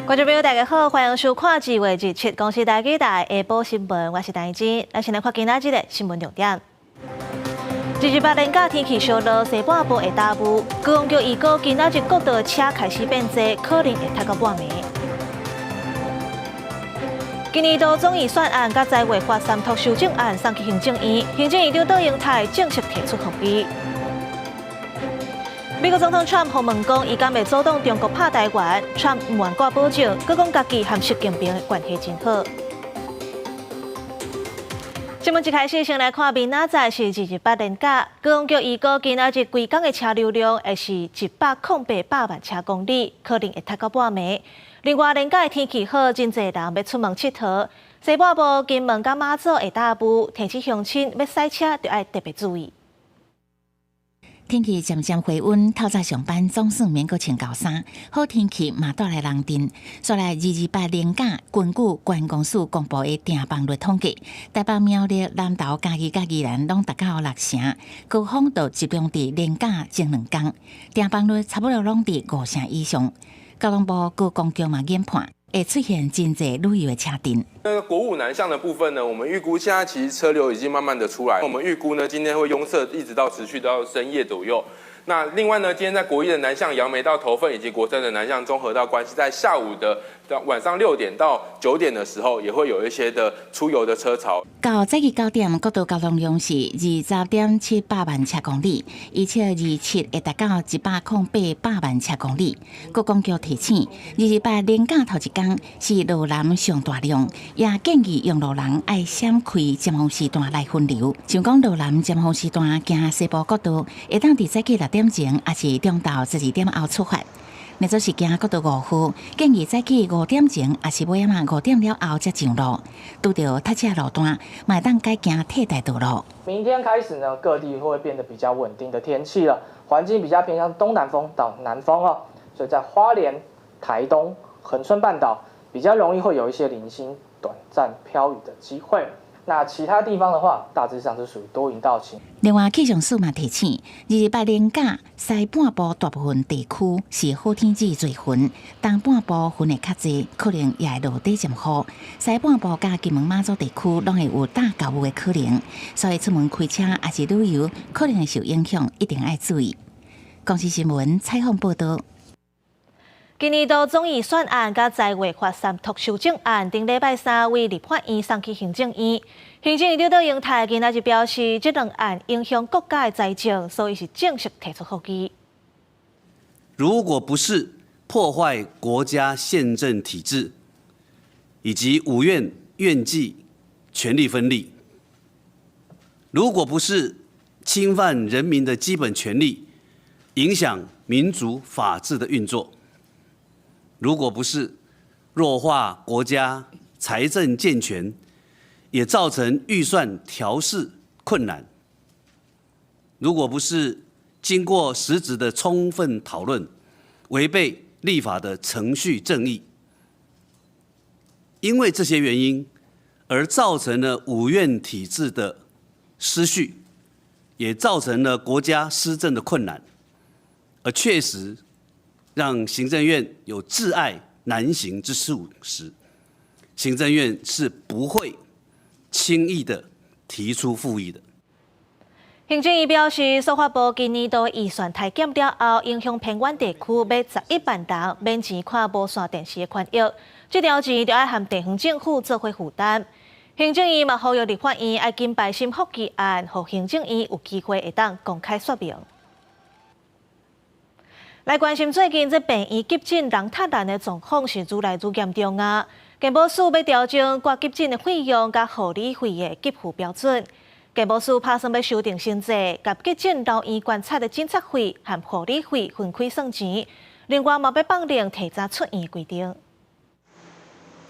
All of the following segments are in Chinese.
观众朋友，大家好，欢迎收看2月17公司台记台下晡新闻，我是陈怡真。咱先来看今仔日的新闻重点。28连假天气稍热，西半部会大雾。高雄局预告今仔日各道车开始变多，可能会塞到半暝。今年度总预算案甲财会发3读修正案送去行政院，行政院长杜英泰正式提出合议。美国总统 Trump 访问讲，伊敢袂阻挡中国拍台湾 ，Trump 唔愿挂保证，佮讲家己和习近平的关系真好。新闻一开始，先来看明仔载是28连假，高雄局预告今仔日规港的车流量会是108万车公里，可能会塞到半暝。另外，连假的天气好，真侪人要出门佚佗。西半部、金门甲马祖会大雾，天气乡亲要驶车就要特别注意。天气渐渐回温，透早上班总算免阁穿厚衫，好天气嘛带来人阵。说来228连假，根据关公署公布的订房率统计，台北、苗栗、南投、嘉义、宜兰拢达到6成，高雄就集中伫连假前2天，订房率差不多拢伫5成以上。交通部高公局嘛研判，会出现真侪旅游的车阵。那个国五南向的部分呢，我们预估现在其实车流已经慢慢的出来，我们预估呢今天会拥塞一直到持续到深夜左右。那另外呢，今天在国一的南向杨梅到头份，以及国三的南向中和到关西，在下午的晚上6点到9点的时候，也会有一些的出游的车潮。到早起9点，国道交通量是20.78万车公里，而且27会达到108万车公里。国公局提醒，28连假头一天是路南上大量，也建议用路人爱闪开尖峰时段来分流。像讲路南尖峰时段行西部国道，会当伫早起6点前，还是中昼12点后出发。若做是行国道5区，建议早起5点前，还是尾仔5点了后才上路。拄到塞车路段，嘛会当改行替代道路。明天开始呢，各地会变得比较稳定的天气了，环境比较偏向东南风到南风哦，所以在花莲、台东、恒春半岛比较容易会有一些零星短暂飘雨的机会。那其他地方的话，大致上是属于多云到晴。另外，气象署嘛提醒，28连假西半部大部分地区是好天气最云，东半部云会较济，可能也会落底阵雨。西半部甲金门马祖地区拢会有大豪雨的可能，所以出门开车还是旅游可能会受影响，一定要注意。公司新闻采访报道。今年度总预算案甲财会发3读修正案，顶礼拜3为立法院送去行政院。行政院长杜英泰今仔日表示，这2案影响国家的财政，所以是正式提出合议。如果不是破坏国家宪政体制以及五院院际权力分立，如果不是侵犯人民的基本权利，影响民主法治的运作，如果不是弱化国家财政健全，也造成预算调适困难，如果不是经过实质的充分讨论，违背立法的程序正义，因为这些原因而造成了五院体制的失序，也造成了国家施政的困难，而确实让行政院有窒碍难行之处时，行政院是不会轻易的提出复议的。行政院表示，司法部今年度预算裁减了后，影响偏远地区要11万人免钱看无线电视的权益，这条钱就要和地方政府做伙负担。行政院嘛呼吁立法院要尽快审复议案，让行政院有机会会当公开说明。来关心最近这病院急诊人塌难的状况是愈来愈严重啊！健保署要调整挂急诊的费用甲护理费的给付标准。健保署打算要修订新制，甲急诊留院观察的检测费和护理费分开算钱。另外，嘛要放令提早出院的规定。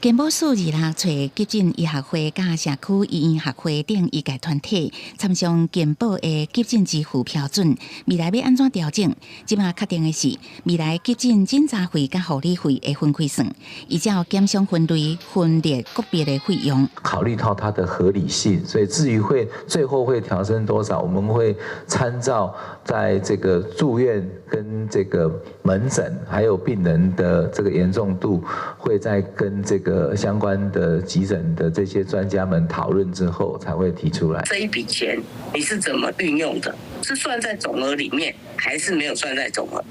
健保署26找急诊医学会甲社区医院学会等医界团体参详健保的急诊支付标准，未来要安怎调整？即马确定的是，未来急诊检查费甲护理费会分开算，依照减伤分类分列个别的费用，考虑到它的合理性，所以至于最后会调升多少，我们会参照在这个住院跟这个门诊，还有病人的这个严重度，会在跟这个相关的急诊的这些专家们讨论之后，才会提出来。这一笔钱你是怎么运用的？是算在总额里面，还是没有算在总额？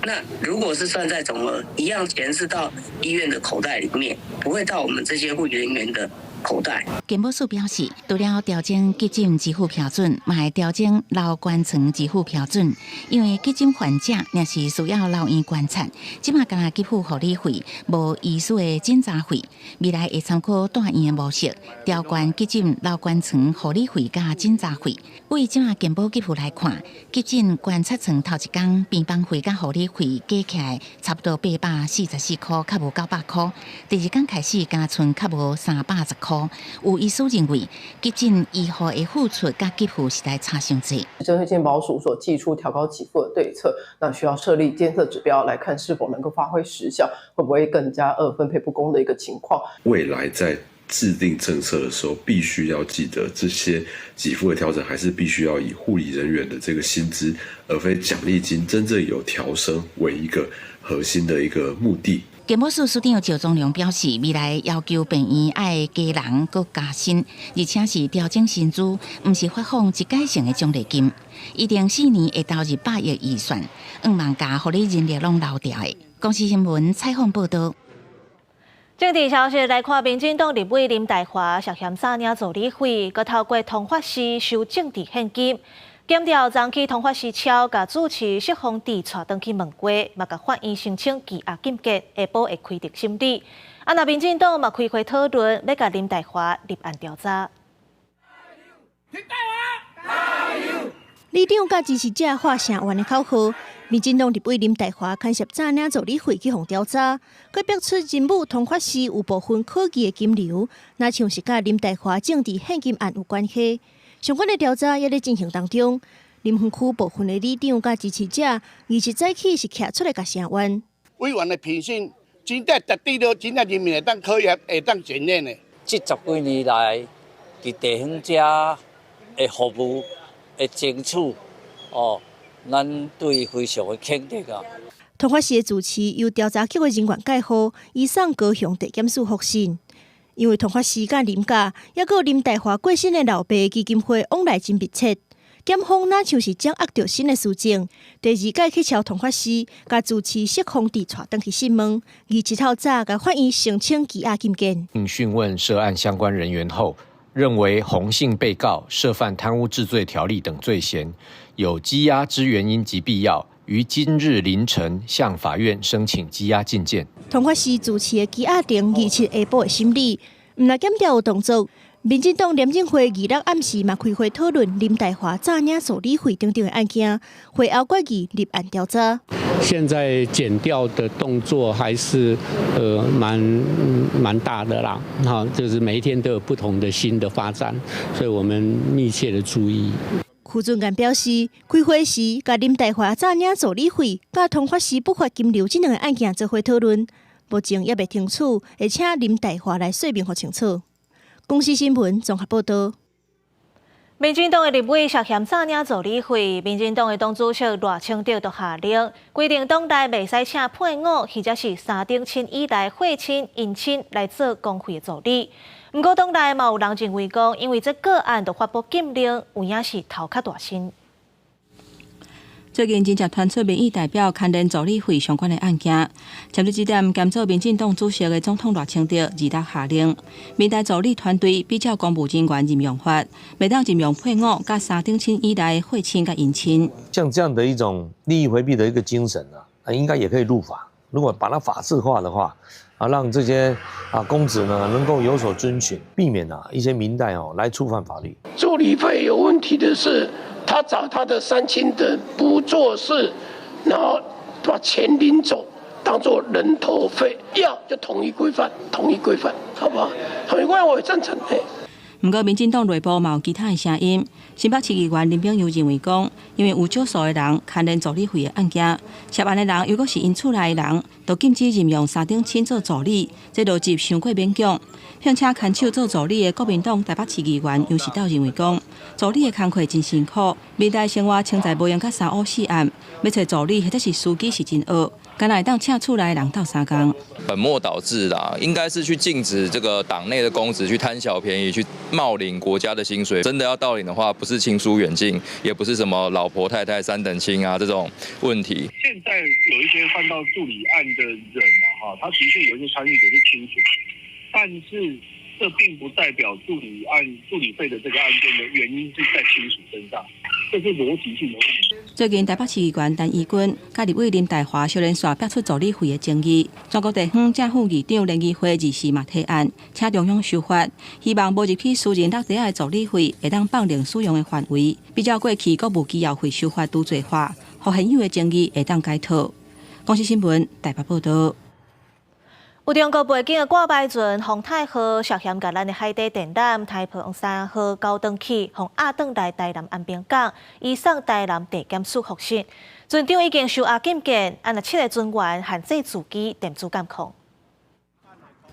那如果是算在总额，一样钱是到医院的口袋里面，不会到我们这些护理人员的口袋。健保署表示，除了调整急诊支付标准，嘛会调整留观层支付标准。因为急诊患者若是需要留院观察，即马敢若给付护理费，无医师的检查费。未来会参考大院的模式，调悬急诊留观层护理费甲检查费。为即马健保给付来看，急诊观察层头一天病房费甲护理费加起来差不多844块，较无900块。第二天开始，加剩较无310块。有医师认为，急诊医护的付出甲给付实在差伤济。针对健保署所寄出调高给付的对策，那需要设立监测指标来看是否能够发挥实效，会不会更加分配不公的一个情况。未来在制定政策的时候，必须要记得这些给付的调整，还是必须要以护理人员的这个薪资，而非奖励金真正有调升为一个核心的一个目的。健保署署长赵宗良表示，未来要求病院爱加人佮加薪，而且是调整薪资，唔是发放一届性的奖励金。一定4年会投入8亿预算，2万家护理人力拢留掉的。公司新闻采访报道。政治消息来看，民进党立委林岱华涉嫌诈领助理费，佮透过通发司收政治现金。检调昨去通发司超，甲主持释放地带登去问过，嘛甲法院申请羁押禁见，下晡会开庭审理。那民进党嘛开会讨论，要甲林岱华立案调查。里长甲支持者画成员的口号，民进党立委林岱华牵涉诈领助理费去互调查，佮逼出人武通发司有部分可疑的金流，那像是甲林岱华政治现金案有关系。相关的调查也在进行当中。林园区部分的里长甲支持者，20早起是徛出来甲声援。委员的评审真正达到了真正人民会当考验、会当检验的。这10几年来，伫地方者的服务、的争取，咱对非常的肯定啊。通发司的主持由调查局的人员介绍，移送高雄地检署复审。因为通发司甲林家，也有林岱华过身的老爸基金会往来真密切，检方哪像是掌握到新的事情。第2届去朝通发司，甲主持释放地带登去讯问，27号早甲法院申请羁押禁见。讯问涉案相关人员后，认为洪姓被告涉犯贪污治罪条例等罪嫌，有羁押之原因及必要。于今日凌晨向法院申请羁押禁见。通发司主持的羁押庭27下晡的审理，毋但检调有动作，民进党廉政会26暗时嘛开会讨论林岱华诈领助理费等等的案件，会后决议立案调查。现在检调的动作还是蛮大的啦，就是每一天都有不同的新的发展，所以我们密切的注意。邱俊干表示，开会时甲林岱华诈领助理费、甲通发司不法金流这2个案件做伙讨论，目前也未清楚，会请林岱华来说明互清楚。公司新闻综合报道。民进党的立委涉嫌诈领助理费，民进党的党主席赖清德就下令规定，党内袂使请配偶或者是3等亲以内血亲、姻亲来做公费的助理。不过，党内嘛有人认为讲，因为这个案就发布禁令，有影是头壳大新。最近真正传出民意代表牵连助理费相关的案件，针对这点，甘做民进党主席的总统赖清德26下令，民代助理团队比照公务人员任用法，每当任用配偶甲3等亲以内的血亲甲姻亲。像这样的一种利益回避的一个精神应该也可以入法。如果把它法制化的话，让这些公职呢能够有所遵循，避免一些民代来触犯法律。助理费有问题的是，他找他的3亲的不做事，然后把钱领走，当作人头费，要就统一规范，好不好？统一规范我也赞成。不过，民进党内部嘛有其他的声音。新北市议员林炳佑认为讲，因为有少数的人牵连助理费的案件，涉案的人如果是因厝内的人，就禁止任用三等亲做助理，这逻辑伤过勉强。并且牵手做助理的国民党台北市议员尤士道认为讲，助理的工课真辛苦，未来生活清财无用甲3、5、4案，要找助理或者是司机是真恶。敢来当请厝内的人斗3工，本末倒置啦，应该是去禁止这个党内的公职去贪小便宜，去冒领国家的薪水。真的要盗领的话，不是亲疏远近，也不是什么老婆太太3等亲啊这种问题。现在有一些犯到助理案的人啊，他的确有一些参与者是亲属，但是这并不代表助理费的这个案件的原因是在亲属身上，这是逻辑性的问题。最近台北市议员陈怡君甲立委林岱华小连续逼出助理费的争议，全国地方政府议长联谊会2时嘛提案，请中央修法，希望无入去私人落地的助理费会当放任使用的范围，比较过去国务机要费修法拄罪化，互现有的争议会当解脱。公司新闻台北报道。有中国背景的挂牌船洪泰号涉嫌甲咱的海底电缆台澎3号交登去，从亚登来台南安平港，移送台南地检署复审。船长已经受押禁见，按7个船员限制自己电子监控。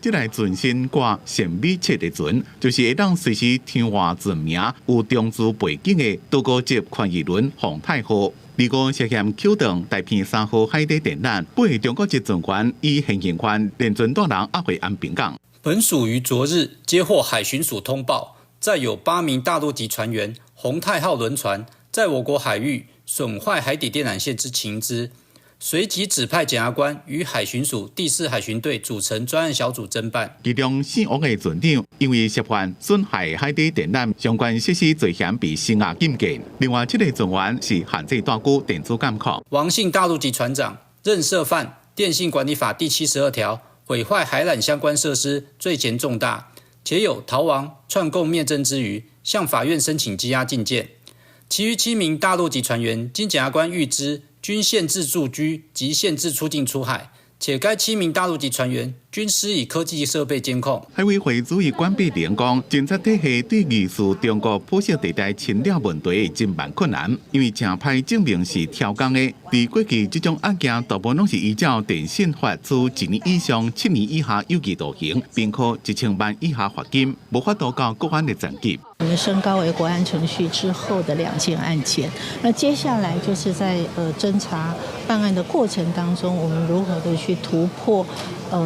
这台船身挂神秘7的船，就是会当随时天外船名有中资背景的多国籍宽移轮洪泰号。如果涉嫌启动台澎3号海底电缆，被中国籍船员以现行犯连船带人押回安平港。本署于昨日接获海巡署通报，载有8名大陆籍船员洪泰号轮船在我国海域损坏海底电缆线之情资，随即指派检察官与海巡署第4海巡队组成专案小组侦办。其中姓王的船长因为涉犯损害海底电缆相关设施罪嫌被声押禁见，另外7个船员是限制大股电子监控。王姓大陆籍船长认涉犯电信管理法第72条毁坏海缆相关设施，罪嫌重大，且有逃亡、串供灭证之余，向法院申请羁押禁见。其余7名大陆籍船员经检察官预知，均限制住居及限制出境出海，且该7名大陆籍船员均施以科技设备监控。海委会主席关闭连讲，检察体系对疑似中国捕蛇地带侵略问题真蛮困难，因为正派证明是挑工的。在过去这种案件，大部分拢是依照电信法处1年以上7年以下有期徒刑，并科1000万以下罚金，无法度到国安的层级。我们升高为国安程序之后的2件案件，那接下来就是在侦查办案的过程当中，我们如何的去突破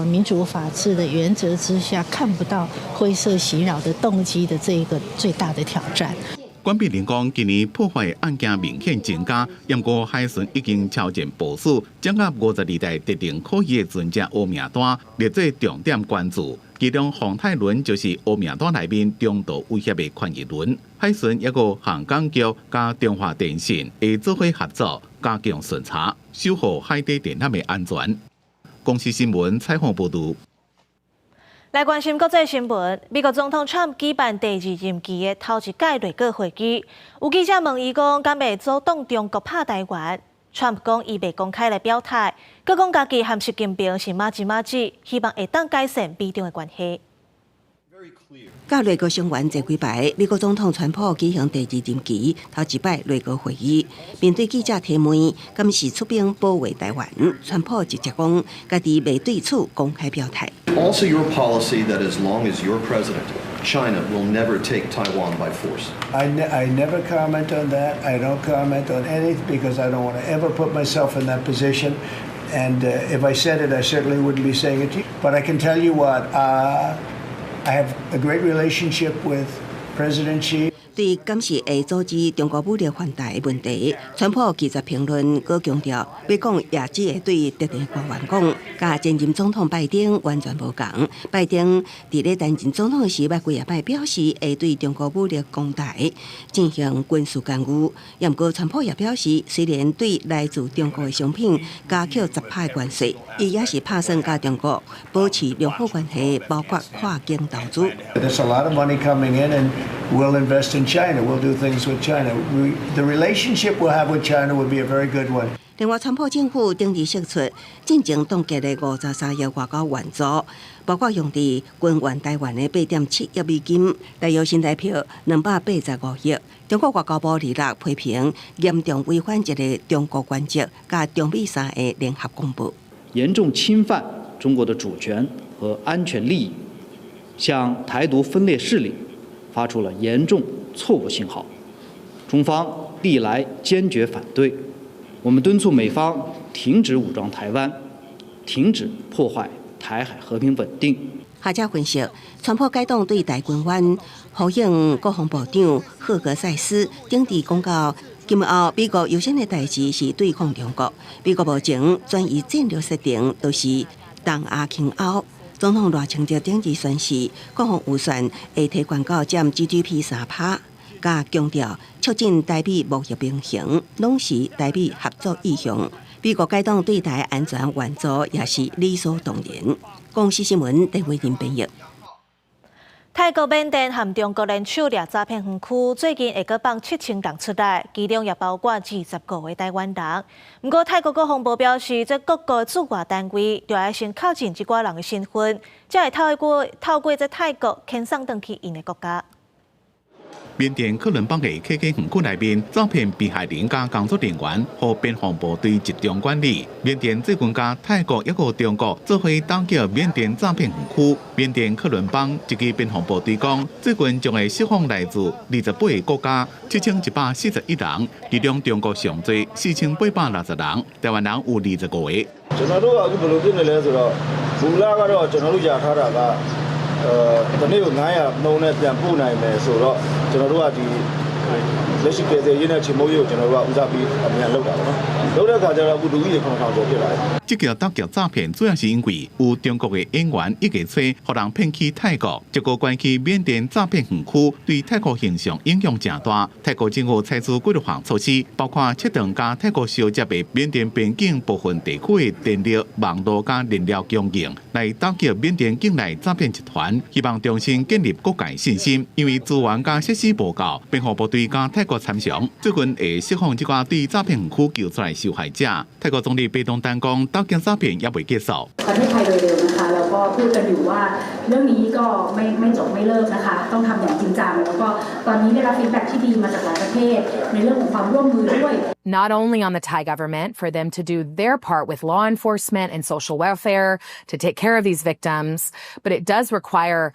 民主法治的原则之下看不到灰色袭扰的动机的这一个最大的挑战。关闭连讲，今年破坏案件明显增加，不过海巡已经超前部署，掌握52台特定可疑的船只黑名单，列作重点关注。其中洪泰轮就是黑名单内面中度威胁的宽移轮。海巡也有航港局加中华电信会做伙合作，加强巡查，守护海底电缆的安全。公司新闻采访报道。来关心国际新闻，美国总统川普举办第2任期的头一届内阁会议，有记者问伊讲，敢会阻挡中国拍台湾？川普讲伊未公开来表态，佮讲家己和习近平是马子，希望会当改善美中的关系。甲内阁成员坐几排，美国总统川普举行第2任期头一摆内阁会议，面对记者提问，敢是出兵保卫台湾？川普直接讲，家己未对此公开表态。Also, your policy that as long as you're president, China will never take Taiwan by force. I never comment on that. I don't comment on anything because I don't want to ever put myself in that position. And if I said it, I certainly wouldn't be saying it to you. But I can tell you what, I have a great relationship with President Xi. 对敢是会阻止中国武力犯台的问题，川普记者评论阁强调，要讲也只会对特定官员讲，甲前任总统拜登完全无同。拜登伫咧担任总统时，捌几下摆表示会对中国武力攻台进行军事干预。也毋过，川普也表示，虽然对来自中国的商品加扣10%的关税，伊也是打算甲中国保持良好关系，包括跨境投资。There's a lot of money coming in, and we'll invest in China. We'll do things with China. The relationship we'll have with China will be a very good one. 另外，川普政府顶日释出进前冻结的53亿外交援助，包括用伫军援台湾的8.7亿美金，大约新台币285亿。中国外交部日批评严重违反一个中国原则甲中美3个联合公布，严重侵犯中国的主权和安全利益，向台独分裂势力发出了严重错误信号。中方历来坚决反对，我们敦促美方停止武装台湾，停止破坏台海和平稳定。学者分析，川普改动对台军援，呼应国防部长赫格塞斯顶日公告，今后美国优先的代志是对抗中国。美国目前转移战略设定都是东亚倾欧。总统赖清德顶日宣示，国防预算会提悬到占 GDP 3%，加强调促进台美贸易平衡，拢是台美合作意向。美国改动对台安全援助也是理所当然。公司新闻陈伟林编译。泰国缅甸和中国联手掠诈骗园区，最近会阁放7000人出来，其中也包括25位台湾人。不过，泰国国防部表示，这各个驻外单位就要先确认这寡人的身份，才会透过这泰国遣送回去因的国家。缅甸克伦邦的 KK 园区内面，诈骗被害人加工作人员和边防部队集中管理。缅甸最近加泰国还有中国做伙打击缅甸诈骗园区。缅甸克伦邦一支边防部队讲，最近将会释放来自28个国家7141人，其中中国上最4860人，台湾人有25個。ကျွန်တော်တို့ကအခုဘယ်လိုဖြစ်နေလဲဆိုတော့မူလကတော့ကျွန်တော်တို့ရထားတာကတနေ့ကို900နှုန်းနဲ့ပြန်ပို့နိုင်မယ်ဆိုတော့ကျွန်တော်တို့ကဒီလက်ရှိပြည်ရေးနဲ့ချေမိုးရေးကိုကျွန်တော်တို့ကဦးစားပြီးအမြန်လုပ်တာပေါ့နော်လုပ်တဲ့အခါကျတော့အခုလူကြီးတွေ9000ကျော်ဖြစ်လာတယ်这个打击诈骗主要是因为有中国的演员一个吹，让人骗去泰国。这个关系缅甸诈骗园区对泰国形象影响正大。泰国政府采取规律化措施，包括切断加泰国交接的缅甸边境部分地区的电力、网络加燃料供应，来打击缅甸境内诈骗集团。希望重新建立国界信心，因为资源加设施不够，边防部队加泰国参详，最近会释放这个对诈骗园区救出来受害者。泰国总理贝东丹讲，打击诈骗也未结束。ประเทศไทยโดยเร็วนะคะแล้วก็พูดกันอยู่ว่าเรื่องนี้ก็ไม่จบไม่เลิกนะคะต้องทำอย่างจริงจังแล้วก็ตอนนี้ได้รับฟีดแบ็กที่ดีมาจากหลายประเทศในเรื่องของความร่วมมือด้วย Not only on the Thai government for them to do their part with law enforcement and social welfare to take care of these victims, but it does require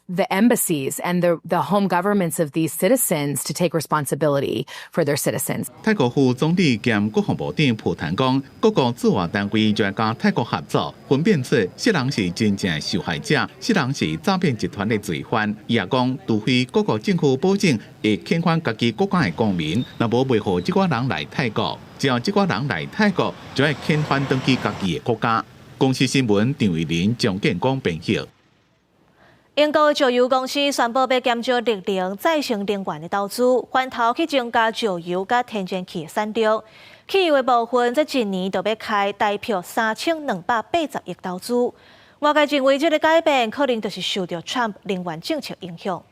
the embassies and the home governments of these citizens to take responsibility for their citizens. 泰国副总理兼国防部长普坦讲，各个驻外单位就要跟泰国合作，分辨出谁人是真正受害者，谁人是诈骗集团的罪犯。伊也讲，除非各个政府保证会遣返家己国家的公民，若无袂互这寡人来泰国，只要这寡人来泰国，就要遣返回去家己的国家。公司新闻张伟林、蒋建光编译。英国石油公司宣布要减少绿能再生能源的投资，翻头去增加石油甲天然气的产量。汽油的部分，这一年就要开大约3280亿投资。外界认为这个改变可能就是受到 Trump 能源政策影响。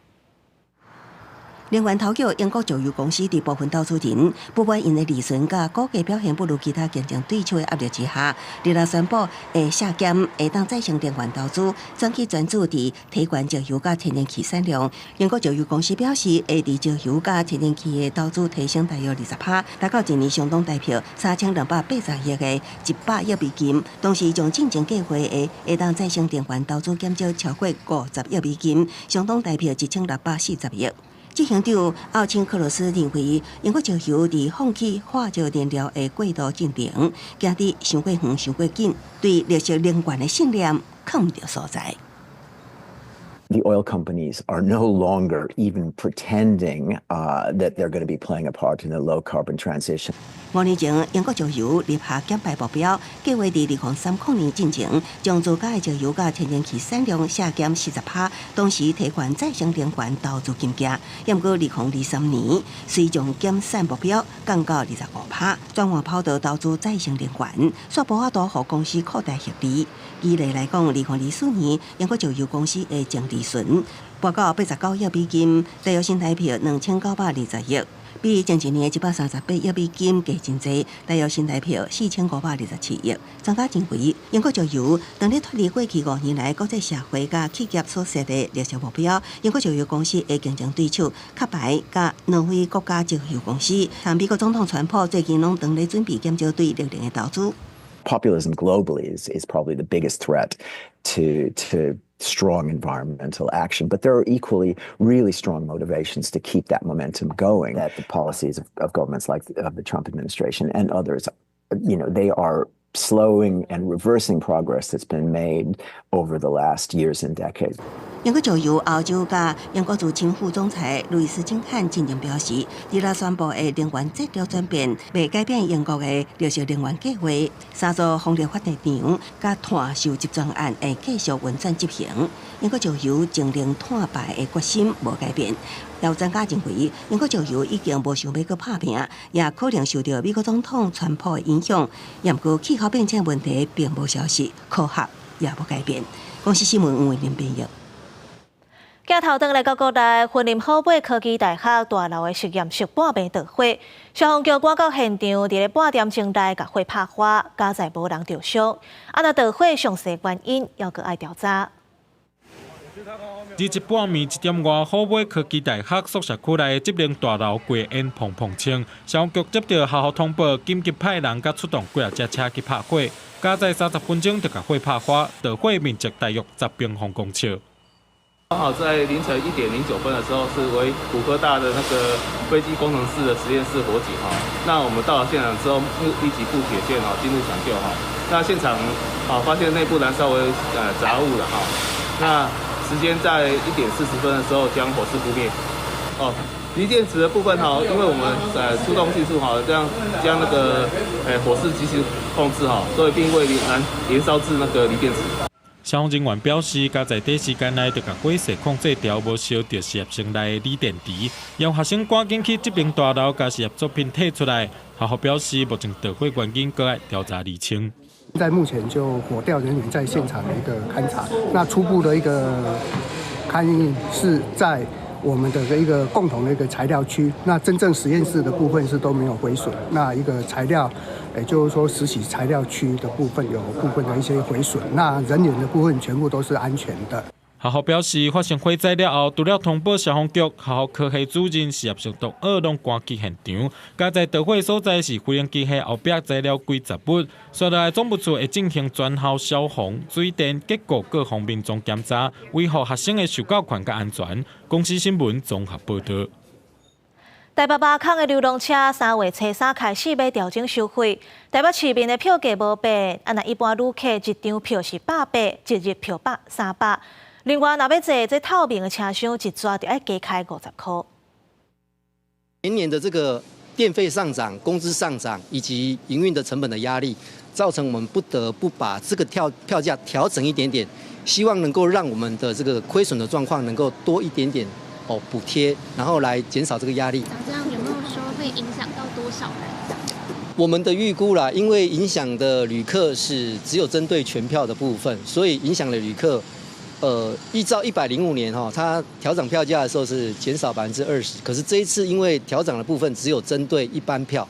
能源头局英国石油公司伫部分投资人不满因的利润甲股价表现不如其他竞争对手的压力之下，日前宣布会下减下当再生能源投资，转去专注伫提悬石油甲天然气产量。英国石油公司表示，会伫石油甲天然气的投资提升大约20%，达到一年相当大约3280亿的100亿美金。同时，将进前计划的下当再生能源投资减少超过50亿美金，相当大约1640亿。执行长奥钦克罗斯认为，英国石油伫放弃化石燃料的过渡进程，行得伤过远、伤过紧，对绿色能源的信念看唔到所在。The oil companies are no longer even pretending that they're going to be playing a part in the low carbon transition. 5年前，英国石油立下减排目标，计划伫2030年进前，将自家的石油甲天然气产量下减40%，同时提悬再生能源投资金额。不过，2023年虽将减产目标降到25%，转换跑道投资再生能源，却无法度互公司扩大获利。举例来讲，2024年英国石油公司的净利润报告89亿美金，大约新台币2920亿。比前一年138亿美金加真侪，大约新台票4527亿，增加真贵。英国石油当日脱离过去5年来国际社会甲企业所设的历史目标，英国石油公司的竞争对手卡牌甲挪威国家石油公司，和美国总统川普最近拢当咧准备减少对绿能的投资。Populism globally is probably the biggest threat to strong environmental action, but there are equally really strong motivations to keep that momentum going. That the policies of governments like of the Trump administration and others, they are slowing and reversing progress that's been made over the last years and decades. 英国石油欧洲甲英国驻清副总裁路易斯金汉进行表示，伊拉宣布的能源战略转变，未改变英国的绿色能源计划。三座风力发电厂甲碳收集专案会继续运转执行。英国石油净零碳排的决心无改变。要专家认为，英国石油已经无想要搁拍拼，也可能受到美国总统川普的影响。不过气候变迁问题并无消息，科学也无改变。公司新闻黄伟明编译。镜头转来到国内，云林好尾科技大学大楼的实验室半暝着火，消防局赶到现场，伫咧半点钟内甲火拍花，加在无人受伤。那着火详细原因要搁爱调查。日半暝1点外，好尾科技大学宿舍区内集能大楼过烟蓬蓬清，消防局接到校校通报，紧急派人甲出动几只车去拍火，加在30分钟就甲火拍花，着火面积大约10平方公尺。刚好在凌晨1点09分的时候，是为普科大的那个飞机工程师的实验室火警哈。那我们到了现场之后，立即布铁线进入抢救哈。那现场发现内部燃烧为杂物了哈。那时间在1点40分的时候将火势扑灭。锂电池的部分哈，因为我们出动技术哈，这样将那个火势及时控制哈，所以并未燃烧至那个锂电池。消防人员表示，加在短时间内就把火势控制掉，无烧到实验室内的锂电池，让学生赶紧去这边大楼把实验作品摕出来。校方表示，目前着火原因搁要调查厘清。在目前就火调人员在现场的一个勘查，那初步的一个勘验是在我们的一个共同的一个材料区，那真正实验室的部分是都没有毁损，那一个材料。也就是说，实习材料区的部分有部分的一些毁损，那人员的部分全部都是安全的。校方表示，发生火灾了后，除了通报消防局，校方科系主任、实验室同学拢赶去现场。加在着火所在是飞行机械后壁栽了几十物，接下来总务处会进行全校消防、水电、结构各方面总检查，维护学生的受教权甲安全。公司新闻综合报道。台北马坑的流动车3月初3开始要调整收费，台北市民的票价无变，那一般旅客一张票是180，一日票300。另外，若要坐这透明的车厢，一抓就要加开50块。年年的这个电费上涨、工资上涨以及营运的成本的压力，造成我们不得不把这个票价调整一点点，希望能够让我们的这个亏损的状况能够多一点点。补贴，然后来减少这个压力。这样有没有说会影响到多少人？我们的预估啦，因为影响的旅客是只有针对全票的部分，所以影响的旅客，依照105年它调整票价的时候是减少20%，可是这一次因为调整的部分只有针对一般票，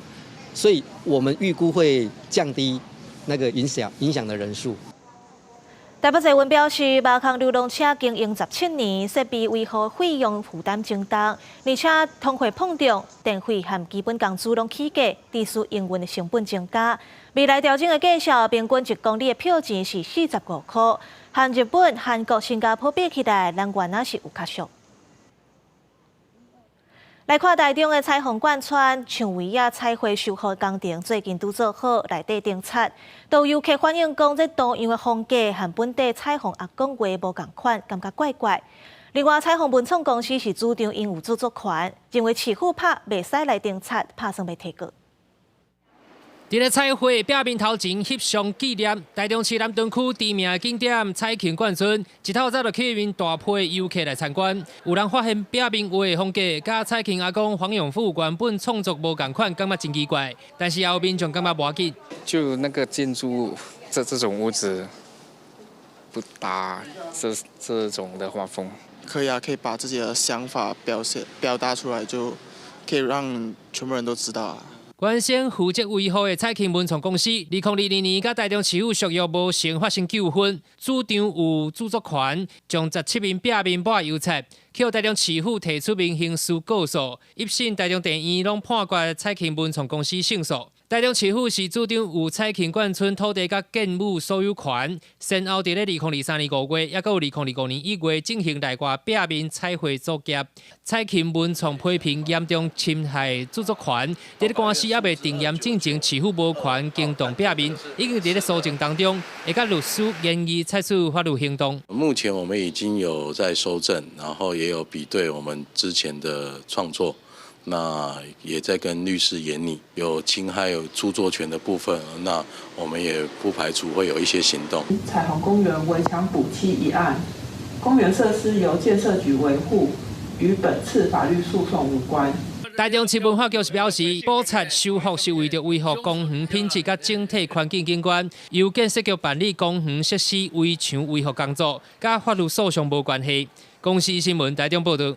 所以我们预估会降低那个影响的人数。台北捷运表示，马坑流动车经营17年，设备维护费用负担增大，而且通货膨胀、电费和基本工资拢起价，致使营运的成本增加。未来调整的计算，平均1公里的票钱是45块，和日本、韩国、新加坡比起来，咱原来是有较俗。来看台中的彩虹贯穿蔷薇啊彩绘修复工程最近拄做好，内底订漆，都游客反映讲，这多样的风格和本地彩虹阿公画无共款，感觉怪怪。另外，彩虹文创公司是主张因有著作权，认为市府拍袂使来订漆，拍算要提告。伫咧彩绘壁面头前翕相纪念，台中市南屯区知名景点彩虹贯村，一透早就吸引大批游客来参观。有人发现壁面画的风格，甲彩虹阿公黄永富原本创作无共款，感觉真奇怪。但是也有民众感觉无要紧，就那个建筑这种屋子不搭这种的画风。可以啊，可以把自己的想法表达出来，就可以让全部人都知道啊。原先负责维护的彩琴文创公司，2022年甲台中市府属约无成发生纠纷，主张有著作权，将17名壁面抹油漆，去台中市府提出民刑事告诉，一审台中地院拢判决彩琴文创公司胜诉。台中市府是主张有彩琴眷村土地甲建物所有权，先后伫咧2023年5月，也有2025年1月进行内外壁面彩绘作业。彩琴文创批评严重侵害著作权，伫咧官司也未定验进前，市府无权惊动壁面，已经伫咧搜证当中，会甲律师建议采取法律行动。目前我们已经有在搜证，然后也有比对我们之前的创作。那也在跟律师研拟有侵害有著作权的部分，那我们也不排除会有一些行动。彩虹公园围墙补漆一案，公园设施由建设局维护，与本次法律诉讼无关。台中市文化局表示，补漆修复是为着维护公园品质甲整体环境景观，由建设局办理公园设施围墙维护工作，甲法律诉讼无关系。公视新闻台中报道。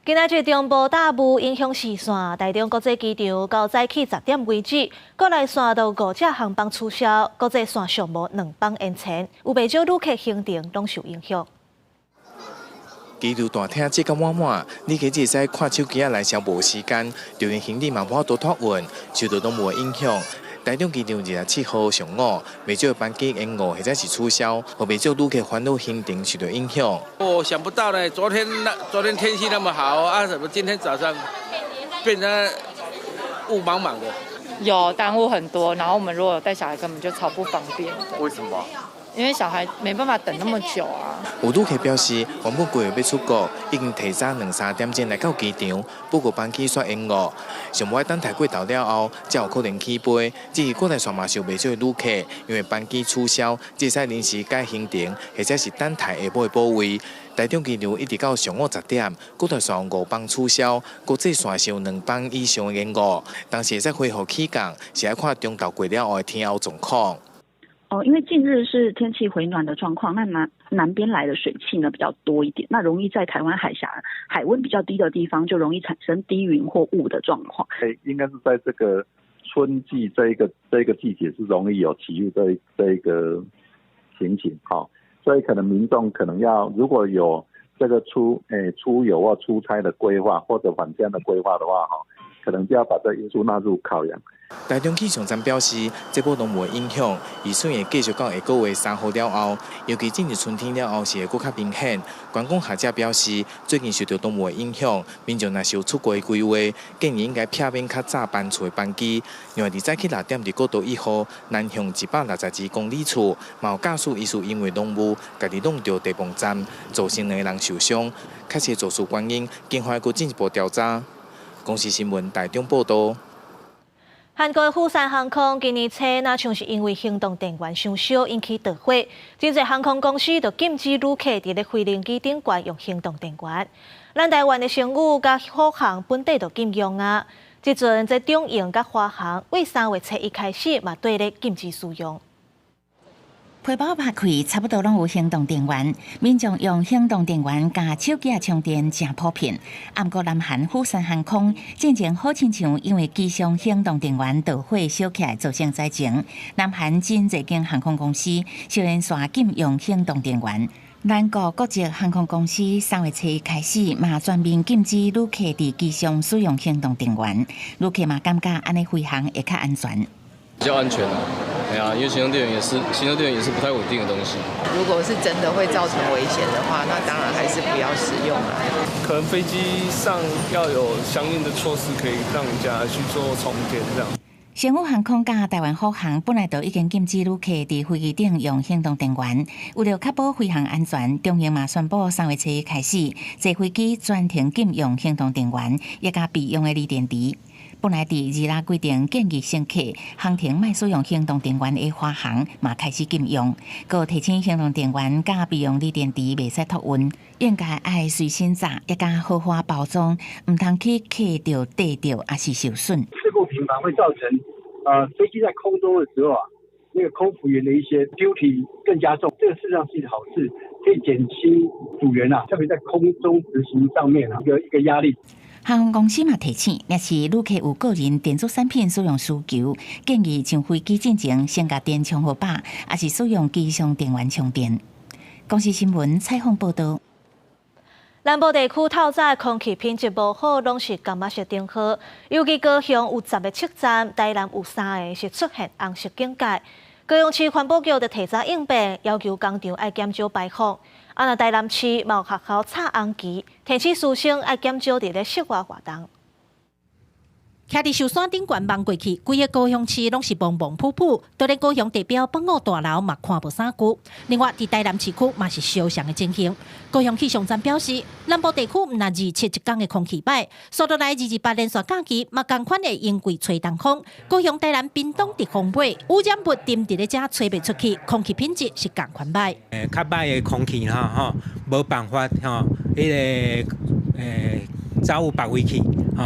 今仔日中部大雾影响视线，台中国际机场到早起10点为止，国内线到5只航班取消，国际线项目2班延前，有不少旅客行程拢受影响。机场大厅挤甲满满，你其只使看手机来消无时间，就连行李嘛无法度托运，受到拢无影响。台中机场27号上午，未少班机延误或者是取消，和未少旅客烦恼行程受到影响。我想不到呢，昨天天气那么好啊，怎么今天早上变得雾茫茫的？有耽误很多，然后我们如果有带小孩，根本就超不方便。为什么？因为小孩没办法等那么久啊。有旅客表示，原本规划要出国，已经提早2-3点钟来到机场，不过班机煞延误，上尾等台过头了后，才有可能起飞。只是国内线嘛是有不少的旅客，因为班机取消，只使临时改行程，或者是等台下晡的补位。台中机场一直到上午10点，国内线5班取消，国际线是有2班以上的延误。当时会使恢复起降，是要看中昼过了后的天候状况。因为近日是天气回暖的状况，那南边来的水汽呢比较多一点，那容易在台湾海峡海温比较低的地方就容易产生低云或雾的状况。应该是在这个春季这一个季节是容易有起雾这一个情形，所以可能民众可能要如果有这个出游或出差的规划或者返乡的规划的话，可能就要把这因素纳入考量。台中气象站表示，这波拢无影响，预算会继续到下个月3号了后，尤其进入春天了后是会更较明显。观光学者表示，最近受到动物的影响，民众若是有出国的规划，建议应该避免较早班出的班机。另外，早起6点伫国道1号南向162公里处，嘛有驾驶疑似因为浓雾，家己弄到地磅站，造成2个人受伤。确切肇事原因，警方会进一步调查。公视新闻台中报道。韩国的釜山航空今年初那像是因为行动电源伤小引起大火，真侪航空公司就禁止旅客伫咧飞行机顶悬用行动电源。咱台湾的商务甲虎航本地就禁用啊，即阵这中营甲华航为3月初1开始嘛对咧禁止使用。皮包拍开，差不多拢有行动电源。民众用行动电源加手机充电真普遍。不过，南韩釜山航空之前好亲像因为机上行动电源导火烧起来造成灾情。南韩真侪间航空公司虽然全禁用行动电源，咱国际航空公司3月初1开始嘛全面禁止旅客伫机上使用行动电源。旅客嘛感觉安尼飞行会较安全。比较安全啊，因为行动电源也是不太稳定的东西。如果是真的会造成危险的话，那当然还是不要使用了。可能飞机上要有相应的措施，可以让人家去做充电这样。商务航空甲台湾虎航本来就已经禁止旅客伫飞机顶用行动电源，为了确保飞行安全，中营嘛宣布3月初1开始，坐飞机全停禁用行动电源，也加备用的锂电池。本来伫2日规定建议乘客航停卖使用行动电源的华航嘛开始禁用，佮提醒行动电源甲备用锂电池袂使托运，应该爱随身载，也加好好包装，唔通去卡到、跌到，还是受损。事故频繁会造成飞机在空中的时候啊，那个空服员的一些 duty 更加重，这个事实上是好事，可以减轻组员特别在空中执行上面一个压力。航空公司嘛提醒，若是旅客有个人电子产品使用需求，建议上飞机进前先甲电充好饱，也是使用机上电源充电。公司新闻采访报道。南部地区透早空气品质无好，拢是柑仔色灯号。尤其高雄有10个测站，台南有3个是出现红色警戒。高雄市环保局就提早应变，要求工厂爱减少排放。若台南市某学校插红旗，提醒师生爱减少伫咧室外活动。徛伫寿山顶悬望过去，规个高雄市拢是蒙蒙瀑布。就连高雄地标北澳大楼嘛看无啥久。另外，伫台南市区嘛是相像的情形。高雄气象站表示，南部地区毋若27一天的空气歹，所到来228连续假期嘛同款的因为吹东风。高雄、台南、屏东伫风尾，污染物沉伫咧遮吹袂出去，空气品质是同款歹。较歹的空气吼，无办法吼，走有别位去，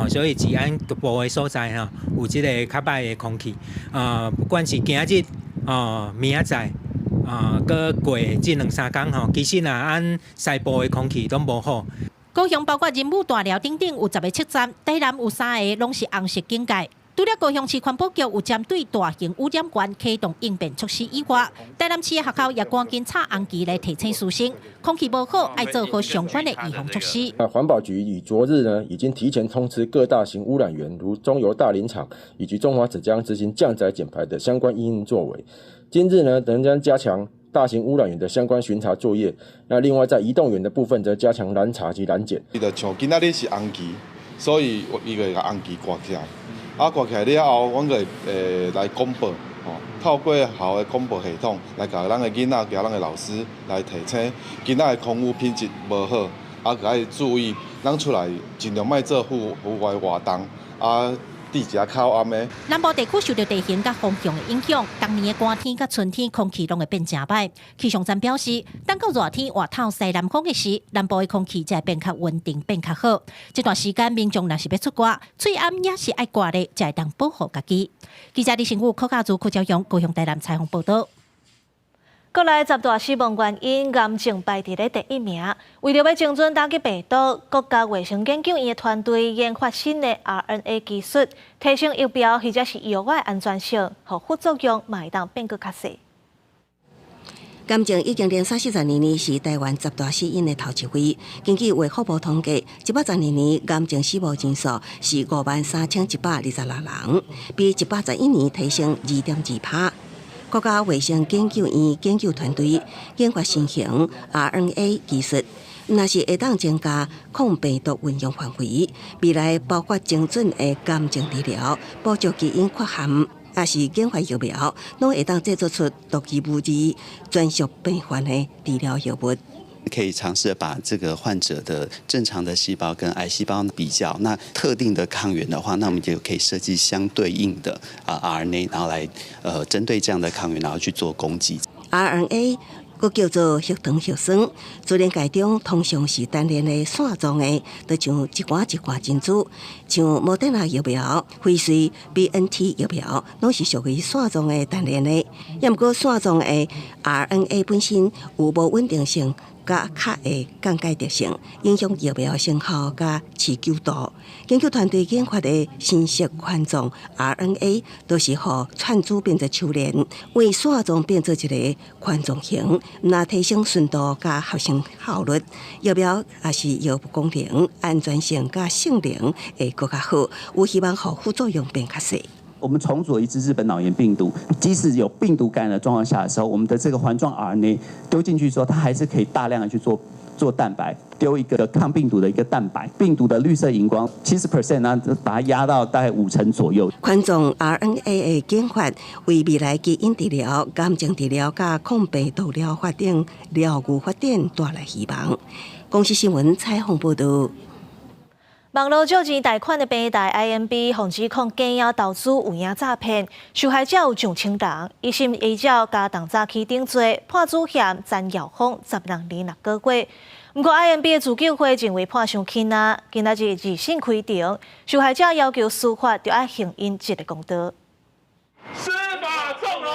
所以治安局部的所在有即个较歹的空气，不管是今日明仔载，搁过这2-3天其实按西部的空气都无好。高雄包括仁武大寮等等有10个测站，台南有3个拢是红色警戒。除了高雄市环保局有针对大型污染源启动应变措施以外，台南市的学校也赶紧插红旗来提醒师生，空气不好要做好相关的预防措施。环保局于昨日呢，已经提前通知各大型污染源，如中油大林厂以及中华纸浆执行降载减排的相关因应作为。今日呢，仍将加强大型污染源的相关巡查作业。那另外在移动源的部分，则加强拦查及拦检。像今仔日是红旗，所以伊个红旗挂起来。挂起来了后，阮个来公布，透过校的公布系统来甲咱的囡仔、甲咱的老师来提醒，囡仔的空污品质无好，爱注意，咱出来尽量莫做户外活动，地一下靠暗的。南部地区受到地形甲风向的影响，当年的寒天甲春天空气拢会变真歹。气象站表示，等到热天外透西南风的时，南部的空气才会变较稳定、变较好。这段时间，民众若是要出国，嘴暗也是爱挂的，才会当保护家己。记者李成武、柯家族、柯朝阳、高雄台南采访报道。国内10大死亡原因，癌症排伫咧第1名。为了要精准打击病毒，国家卫生研究院的团队研发新的 RNA 技术，提升疫苗或者是药的安全性，和副作用嘛会当变佫较细。癌症已经连续42年是台湾10大死因的头一位。根据卫福部统计，112年癌症死亡人数是53126人，比111年提升2.2%。国家卫生研究院研究团队研发新型 RNA 技术，若是会当增加抗病毒运用范围，未来包括精准的癌症治疗、捕捉基因缺陷，也是研发疫苗，拢会当制作出独一无二、专属病患的治疗药物。可以尝试把这个患者的正常的细胞跟癌细胞比较，那特定的抗原的话，那我们就可以设计相对应的RNA， 然后来针对这样的抗原，然后去做攻击。RNA 佫叫做血糖血栓，自然界中通常是单链的线状的，就像一罐一罐珍珠。像莫德纳疫苗、辉瑞、BNT 疫苗，拢是属于线状的单链的。也毋过线状的 RNA 本身有无稳定性。甲较会降解特性，影响疫苗成效甲持久度。研究团队研发的新式环状 RNA 都是互串珠变成球链，为线状变做一个环状形，那提升顺度甲合成效率。疫苗也是药物功能、安全性甲性能会更加好，有希望互副作用变较细。我们重组了一只日本脑炎病毒，即使有病毒感染的状况下的时候，我们的这个环状 RNA 丢进去之后，它还是可以大量的去做蛋白，丢一个抗病毒的一个蛋白，病毒的绿色荧光70%呢，把它压到大概50%左右。环状 RNA 的研发为未来基因治疗、癌症治疗甲抗病毒疗法等疗物发展带来希望。公司新闻采访报道。网络借钱贷款的平台 IMB 防指控假押投资有影诈骗，受害者有上千人。一审依照加重早期定罪，判主嫌詹耀峰10年6个月。不过 IMB 的自救会认为判伤轻啊，今仔日2审开庭，受害者要求司法就要还因一个公道。司法纵容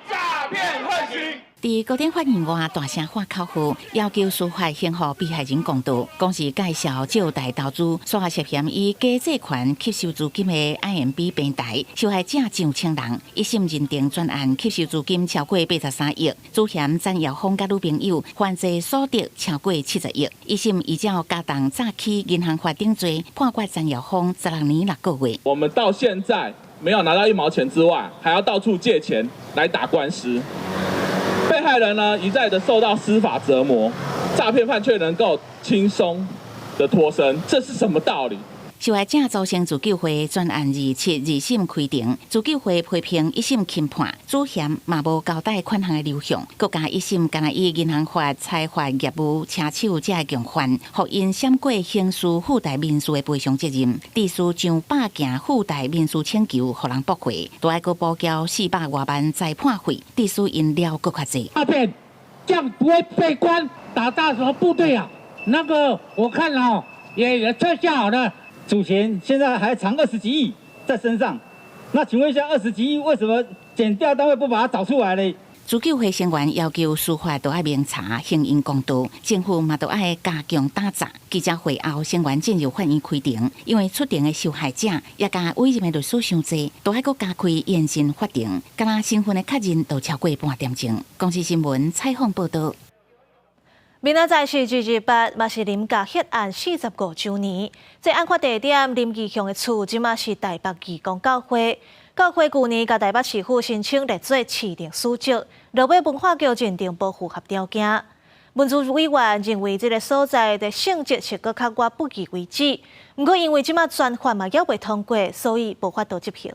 诈骗横行。伫高等法院外大声发口号，要求司法刑护被害人公道。讲是介绍借贷投资，所涉嫌以假借款吸收资金的 IMB 平台，受害者上千人。一审认定专案吸收资金超过83亿，主嫌詹耀峰甲女朋友犯罪所得超过70亿。一审依照加重诈欺银行法定罪，判决詹耀峰16年6个月。我们到现在没有拿到1毛钱之外，还要到处借钱来打官司。被害人呢一再的受到司法折磨，诈骗犯却能够轻松的脱身，这是什么道理？受害者组成自救会专案272审开庭，自救会批评一审轻判，主嫌嘛无交代款项的流向，国家一审干以银行法、财法业务车手这共犯，互因闪过刑事附带民事的赔偿责任，地数上百件附带民事请求，互人驳回，都要搁补交400多万裁判费，地数因了搁较济。诈骗这样不会被关，打到什么部队啊？那个我看了也撤销好了。主嫌现在还藏20几亿在身上，那请问一下，20几亿为什么检调单位不把它找出来呢？自救会成员要求司法都要明查，行因公道，政府嘛都要加强打砸。记者会后，成员进入法院开庭，因为出庭的受害者也加委任的律师伤济，都要搁加开延伸法庭，敢若身份的确认都超过半点钟。公视新闻采访报道。明仔载是228，嘛是林家血案45周年。这案发地点林义乡的厝，即嘛是台北义工教会。教会去年甲台北市府申请列做市定史迹，落尾文化局认定不符合条件。文资委员认为这个所在的性质是搁较我不义为止，不过因为即嘛专法嘛还未通过，所以无法度执行。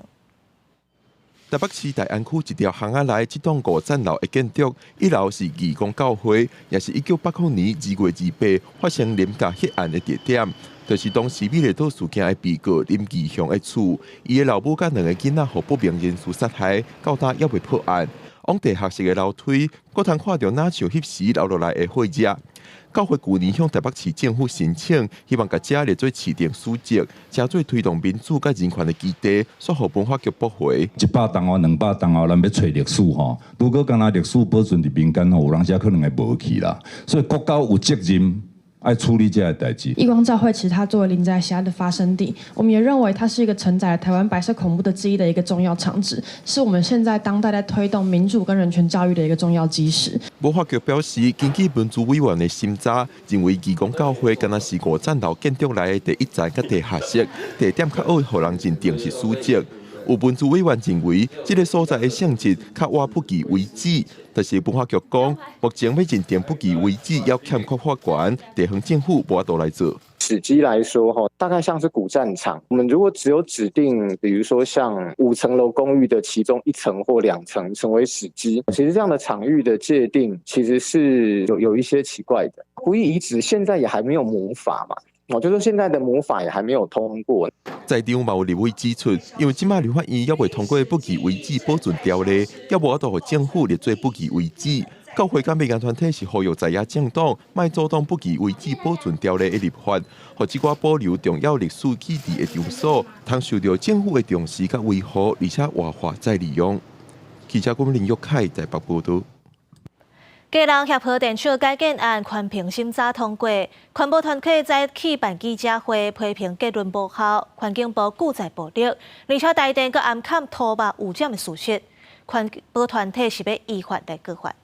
台北市大安区一条巷仔内，这栋5层楼的建筑，1楼是义工教会，也是1980年2月28发生林家血案的地点，就是当时美丽岛事件的被告林义雄的厝。伊的老母甲2个囡仔，互不明人士杀害，到今还未破案。往地下室的楼梯，阁通看到哪像翕时留落来的火迹。教会去年向台北市政府申请，希望把这列做市定史迹，正做推动民主甲人权的基地，所互文化局驳回。100栋后、200栋后，咱要找历史吼。如果干那历史保存伫民间吼，有人家可能会无去啦。所以国家有责任。爱处理这样的代志。义光教会其实它作为林宅辖的发生地，我们也认为它是一个承载了台湾白色恐怖的记忆的一个重要场址，是我们现在当代在推动民主跟人权教育的一个重要基石。文化局表示，根据文资委员的审查，认为义光教会敢若是5层楼建筑内的第1层甲地下室，地点较好，互人认定是史迹。有文资委员认为，这个所在的性质较我不义为止，但是文化局讲，目前要认定不义为止，要欠缺法官，地方政府无法度来做。史迹来说，大概像是古战场。我们如果只有指定，比如说像5层楼公寓的其中1层或2层成为史迹，其实这样的场域的界定其实是有一些奇怪的。不义遗址现在也还没有母法嘛。就说现在的母法也还没有通过。在场嘛有立委指出，因为即马立法院还未通过不义为止保存条例，也无法度互政府列做不义为止。教会甲民间团体是呼吁在野政党莫阻挡不义为止保存条例的立法，互即寡保留重要历史基地的场所，通受到政府的重视甲维护，而且活化再利用。记者郭林玉凯在北报道。家人协和电厂改建案环评审查通过，环保团体早起办记者会批评结论无效，环境部固在暴力，而且台电佮暗砍土木污染的事实，环保团体是要依法来告发。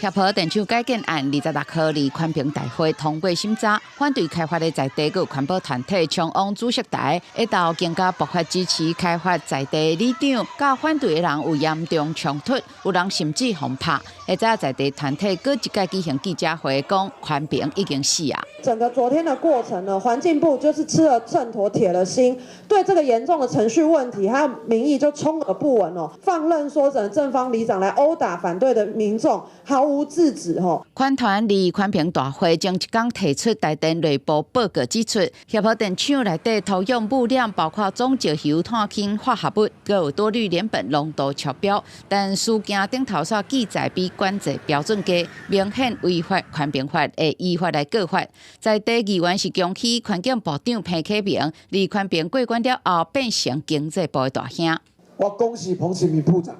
协和电厂改建案26号伫环评大会通过审查，反对开发的在地个环保团体冲往主席台，一道更加爆发支持开发在地里长，甲反对的人有严重冲突，有人甚至互拍。下早在地团体各一届举行记者会，讲环评已经死啊。整个昨天的过程呢，环境部就是吃了秤砣铁了心，对这个严重的程序问题还有民意就充耳不闻哦，放任说整正方里长来殴打反对的民众，毫无制止哦。环团伫环评大会前一天提出台电内部报告指出，协和电厂内底土壤污染包括总石油、碳氢、化合物，还有多氯联苯浓度超标，但事件顶头所记载比管制标准低，明显违反环评法的依法来告发。在地议员是恭喜环境部长彭启明，离环评过关了后变成经济部的大兄。我恭喜彭启明部长，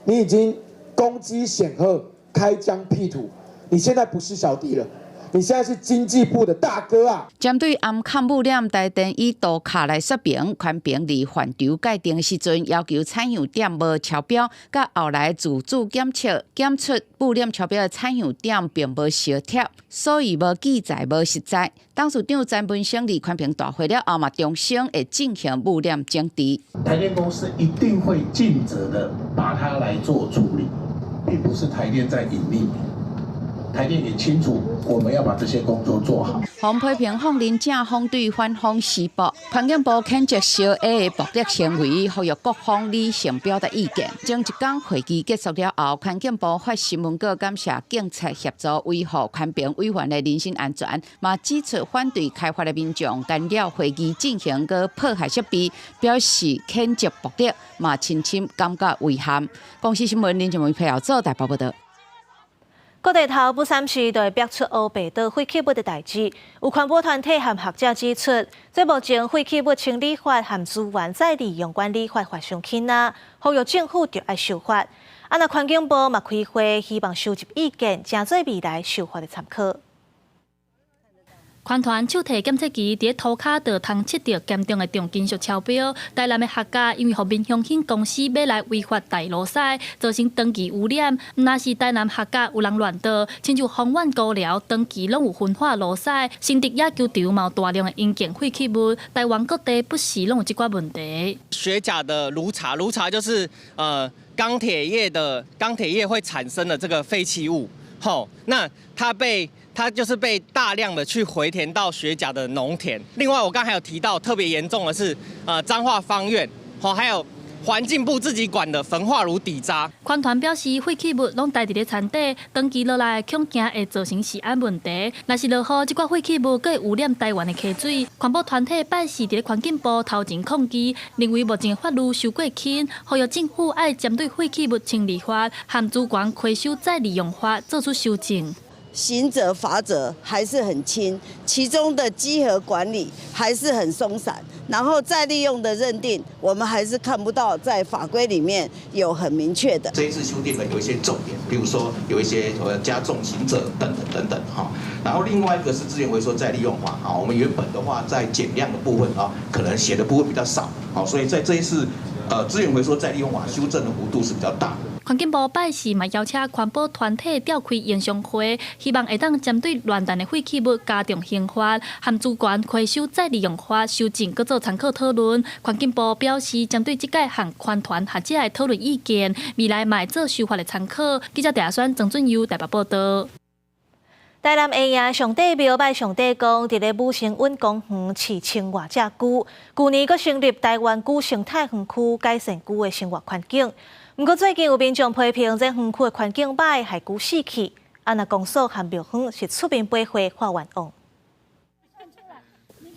你已经攻击显赫，开疆辟土，你现在不是小弟了。你现在是经济部的大哥啊！针对暗崁污染台电以刀卡来说明，宽屏伫范畴界定时阵，要求产样点无超标，甲后来自主检测检出污染超标的产样点并无相贴，所以无记载无实在。董事长詹文生伫宽屏大会了后嘛，重申会进行污染检治。台电公司一定会尽责的把它来做处理，并不是台电在隐匿。台电也清楚，我们要把这些工作做好。洪批评放任正反对反方施暴，环境部谴责小 A 的暴力行为，呼吁各方理性表达意见。前一天会议结束了后，环境部发新闻稿感谢警察协助维护宽屏委员的人身安全，嘛指出反对开发的民众干扰会议进行个破坏设备，表示谴责暴力，嘛深深感觉遗憾。公司新闻林俊伟配合做台报报道。各地头不三时就会逼出乌白岛废弃物的代志。有环保团体和学者指出，这目前废弃物清理法和资源再利用管理法发生困难，呼吁政府就要修法。那环境部嘛开会，希望收集意见，正做未来修法的参考。环团手提检测机伫涂骹就通测到严重的重金属超标。台南的学家因为互民向兴公司买来违法大螺塞，造成长期污染。毋那是台南学家有人乱倒，亲像方苑高寮长期拢有分化螺塞，新竹野球场嘛有大量的引建废弃物。台湾各地不时拢有这寡问题。学甲的炉茶就是钢铁业会产生的这个废弃物。那它就是被大量的去回填到学甲的农田。另外，我刚才有提到特别严重的是，彰化方苑，还有环境部自己管的焚化炉底渣。环团表示，废弃物拢待伫咧田底，长期落来恐惊会造成食安问题。若是落雨，这寡废弃物佫会污染台湾的溪水。环保团体拜四伫咧环境部头前抗议，认为目前的法律收过轻，呼吁政府爱针对废弃物清理法和资源回收再利用法做出修正。刑责罚则还是很轻，其中的稽核管理还是很松散，然后再利用的认定，我们还是看不到在法规里面有很明确的。这一次修订的有一些重点，比如说有一些加重刑责等等哈。然后另外一个是资源回收再利用法，我们原本的话在减量的部分可能写的部分比较少，所以在这一次资源回收再利用法修正的幅度是比较大的。环境部拜四嘛邀请环保团体召开演讲会，希望会当针对乱弹的废弃物加重刑罚，和资源回收再利用法修正，搁做参考讨论。环境部表示，针对这届和环团学者的讨论意见，未来嘛会做修法的参考。记者陈选曾俊佑台北报道。台南下营上帝庙拜上帝公，伫咧武成稳公园饲青蛙只龟。去年阁成立台湾龟生态园区，改善龟的生活环境。不过最近有民众批评这园区的环境歹，害龟死去。那公所和庙方是出面赔回花冤枉。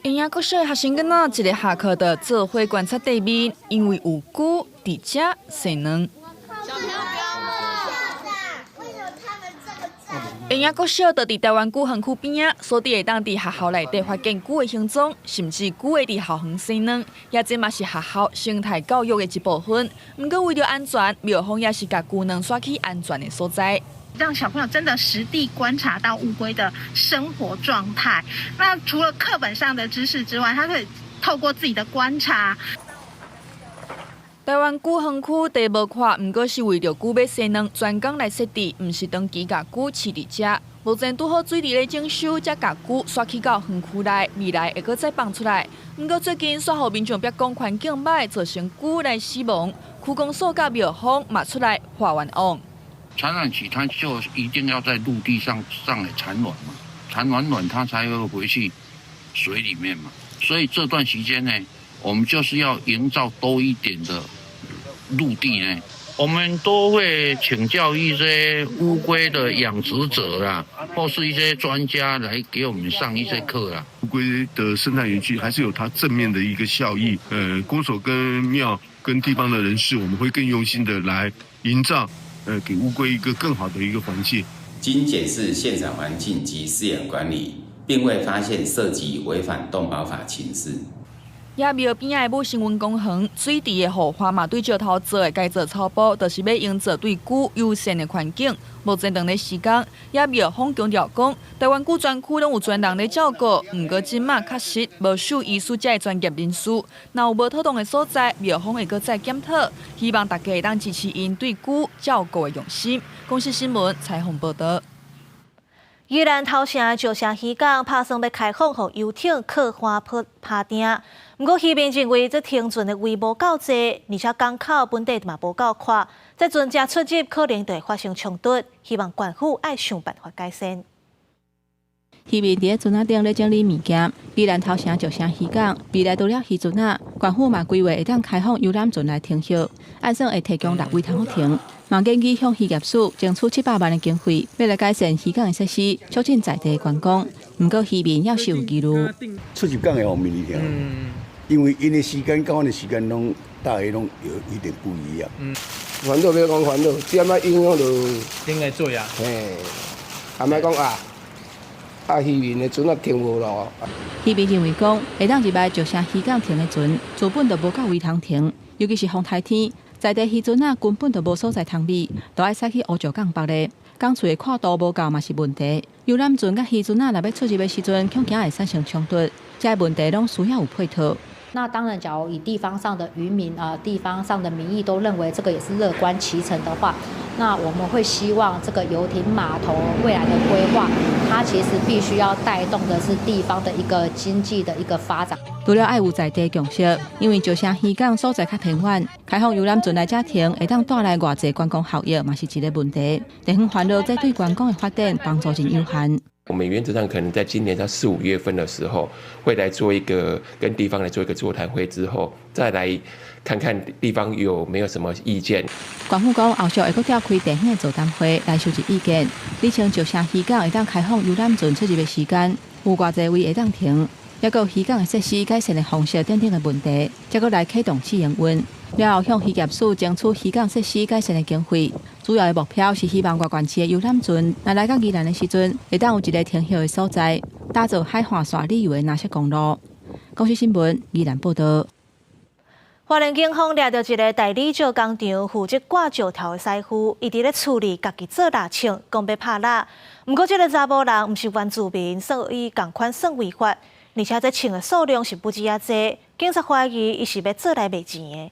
营养国小学生囡仔一个下课的做伙观察地面，因为有龟伫遮生卵。营养国小就伫台湾龟园区边啊，所伫会当伫学校内底发现龟的形状，甚至龟会伫校园生卵，也这嘛是学校生态教育的一部分。不过为了安全，庙方也是甲龟卵刷去安全的所在。让小朋友真的实地观察到乌龟的生活状态。那除了课本上的知识之外，他可以透过自己的观察。台湾龟园区地无宽，不过是为了龟要生卵，专工来设置，不是长期甲龟饲伫遮。目前拄好水利咧征收，才甲龟刷去到园区内，未来会阁再放出来。不过最近煞互民众逼讲环境歹，造成龟来死亡，区公所甲庙方嘛出来花冤枉。产卵期它就一定要在陆地上来产卵嘛，产完卵它才会回去水里面嘛。所以这段时间呢，我们就是要营造多一点的陆地呢。我们都会请教一些乌龟的养殖者啦，或是一些专家来给我们上一些课啦。乌龟的生态园区还是有它正面的一个效益。公所跟庙跟地方的人士，我们会更用心的来营造，给乌龟一个更好的一个环境。经检视现场环境及饲养管理，并未发现涉及违反动保法情事。也庙边仔的武新文公园水池的护花嘛，对石头做的改造草埔，就是要营造对龟友善的环境。目前长的时间，也庙方强调讲，台湾龟专区拢有专人咧照顾，毋过即马确实无数医师这专业人士，若有无妥当的所在，庙方会搁再检讨，希望大家会当支持因对龟照顾的用心。公视新闻采访报道。宜兰头城石城渔港拍算要开放，予游艇靠岸趴艇。不过渔民认为这停船的位无够济，而且港口本地嘛无够宽，这船只出入可能就会发生冲突。希望政府爱想办法改善。渔民伫船仔顶咧整理物件，宜兰头城石城渔港未来除了渔船仔，政府嘛规划会当开放游览船来停歇，按算会提供6位通停。嘛建议向渔业署争取700万的经费，要来改善渔港的设施，促进在地观光。不过渔民要是有记录，出入港的方面一样，因为因的时间跟阮的时间拢大家拢有一点不一样。烦恼不要讲烦恼，只要影响就应该做呀。嘿，还莫讲渔民的船啊停无咯。渔民认为讲，会当入来石城渔港停的船，原本就无够位通停，尤其是风台天。在地渔船仔根本就无所在通避，都爱驶去乌石港北咧。港厝的宽度无够嘛是问题。游览船甲渔船仔若要出入的时阵，恐惊会产生冲突，这问题拢需要有配套。那当然，假如以地方上的渔民地方上的民意都认为这个也是乐观其成的话，那我们会希望这个游艇码头未来的规划，它其实必须要带动的是地方的一个经济的一个发展。除了爱有在地共识，因为石城渔港所在较偏远，开放游览船来遮停，会当带来偌济观光效益，嘛是一个问题。地方烦恼，这对观光的发展帮助真有限。我们原则上可能在今年到4、5月份的时候，会来做一个跟地方来做一个座谈会，之后再来看看地方有没有什么意见。政府讲后续会搁召开地方的座谈会来收集意见，理清石城渔港会当开放游览船出入的时间，有偌济位会当停，也有渔港的设施改善的方式等等的问题，再搁来启动试营运。了后向渔业署争取渔港设施改善的经费，主要的目标是希望外县市的游览船，若来到宜兰的时阵，会当有一个停歇的所在，打造海岸线旅游的蓝色公路。公视新闻宜兰报道。花莲警方抓到一个代理做工厂负责挂石头的师傅，伊伫咧处理家己做蜡枪，讲要拍蜡。不过，这个查某人毋是原住民，所以同款算违法，而且这枪的数量是不止啊多，警察怀疑伊是要做来卖钱的。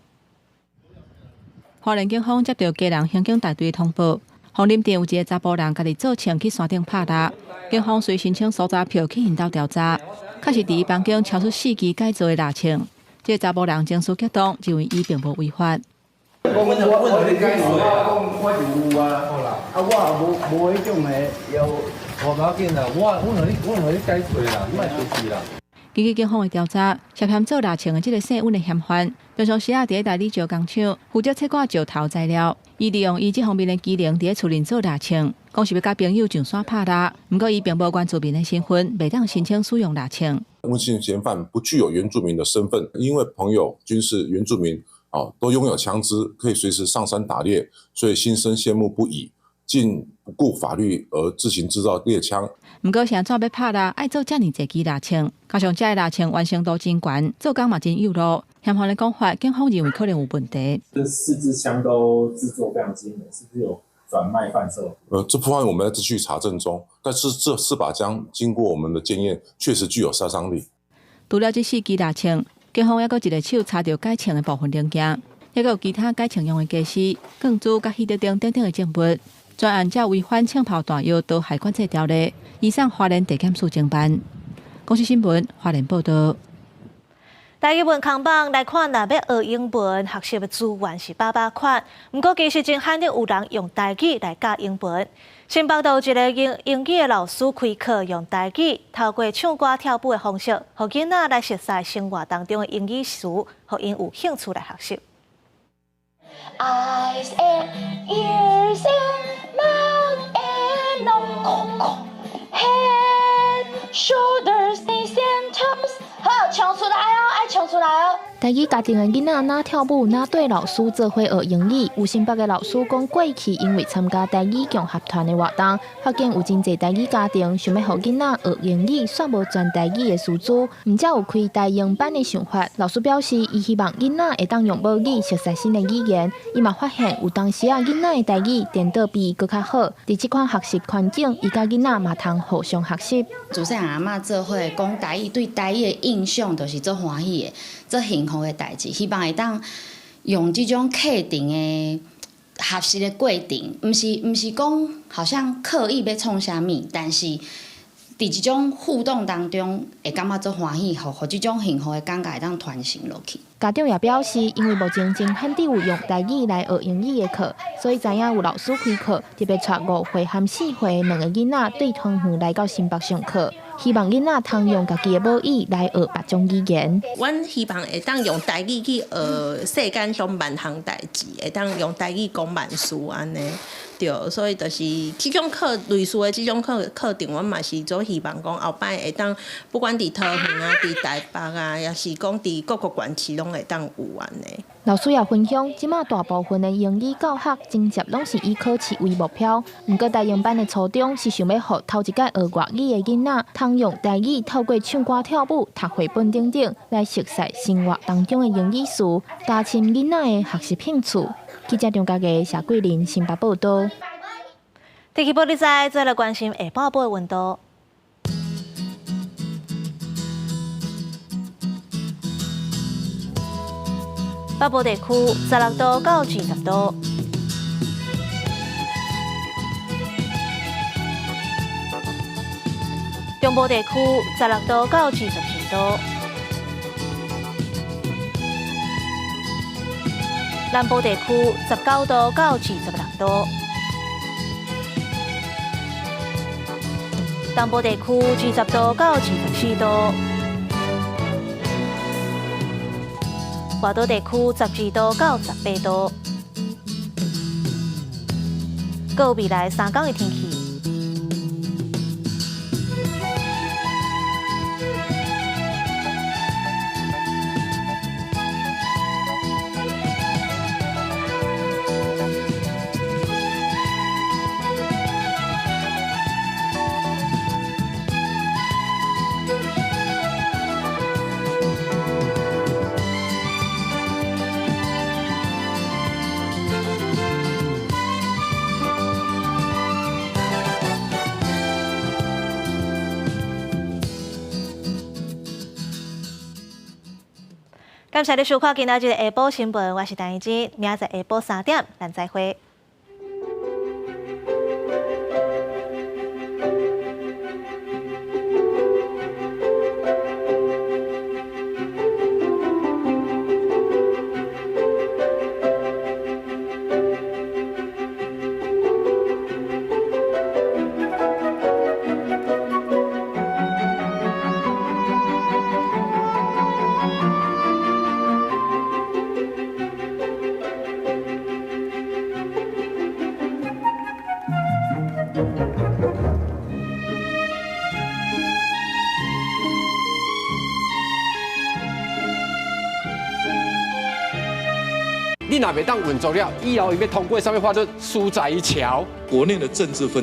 花莲警方接到家人刑警大队通报，红林店有一个查甫人家己做枪去山顶拍蜡，警方随申请搜查票去引导调查，确实伫房间超出4支改造的蜡枪。这个查甫人情绪激动，认为伊并无违法。我是有啊，我无迄种的，无要紧啦，我互你改做啦，你莫出事啦。根据警方的调查，涉嫌做蜡枪的这个姓温的嫌犯，平常时伫咧代理石工厂负责切割石头材料。伊利用伊这方面的技能伫咧厝内做蜡枪，讲是要甲朋友上山拍蜡。不过伊并无原住民的身份，未当申请使用蜡枪。温姓嫌犯不具有原住民的身份，因为朋友均是原住民，都拥有枪支，可以随时上山打猎，所以心生羡慕不已，竟不顾法律而自行制造猎枪。不过，想怎要拍蜡，爱做遮尔侪支蜡枪，加上这个蜡枪完成度真悬，做工嘛真有路。嫌犯的讲法，警方认为可能有问题。这4支枪都制作非常精美，是不是有转卖贩售？这部分我们在继续查证中，但是这4把枪经过我们的检验，确实具有杀伤力。除了这4支蜡枪，警方还有一个手查到改枪的部分零件，还有其他改枪用的家私、钢珠、甲迄等等的证物。专案则违反枪炮弹药刀械管制条例，移送花莲地检署侦办。公视新闻花莲报道。台语文康榜来看，若要学英文，学习的资源是800款，不过其实真罕有人用台语来教英文。新北道有一个英语的老师开课用台语，透过唱歌跳舞的方式，让囡仔来熟悉生活当中的英语词，让因有兴趣来学习。Eyes and ears and mouth and nose, head, shoulders, knees and toes. 冲出来哦，爱冲出来哦！台语家庭的囡仔哪跳舞哪对老师做伙学英语。有新北的老师讲，过去因为参加台语强合团的活动，发现有真侪台语家庭想要互囡仔学英语，却无全台语的师资，唔才有开台英班的想法。老师表示，伊希望囡仔会当用母语熟悉新的语言。伊嘛发现有当时囡仔的台语颠倒比伊搁较好。伫这款学习环境，伊甲囡仔嘛通互相学习。自细汉阿嬷做伙讲台语，对台语的印象就是做欢喜的。做幸福的代志，希望会当用这种课程的学习的过程，毋是讲好像刻意要创啥物，但是伫这种互动当中，会感觉做欢喜，互这种幸福的感觉会当传承落去。家长也表示，因为目前真罕有用台语来学英语的课，所以知影有老师开课，特别带5岁和4岁的2个囡仔对同园来到新北上课。希望囡仔通用家己的母语来学别种语言。阮希望会当用台语去学世间上万项代志，会当用台语讲万事安尼。对，所以就是这种课类似的这种课程，阮嘛是做希望讲后摆会当，不管伫桃园啊、伫台北啊，也是讲伫各个县市拢会当有安尼。老师也分享，即马大部分的英语教学真接拢是以考试为目标。毋过台英班的初衷是想要互头一届学外语的囡仔，通用台语透过唱歌、跳舞、读绘本等等来熟悉生活当中的英语词，加深囡仔的学习兴趣。记者张家嘅谢桂林新北报道。天气报你知，再来关心下晡的温度。北部地区16度到20度，中部地区16度到24度，南部地区19度到26度，东部地区20度到24度。外岛地区12度到18度，还有未来3天的天气。感谢你收看今仔日的下晡新闻，我是陈怡晶，明仔载下晡3点，咱再会。你若袂当稳住了，以后伊要通过上面画的苏仔桥。国内的政治分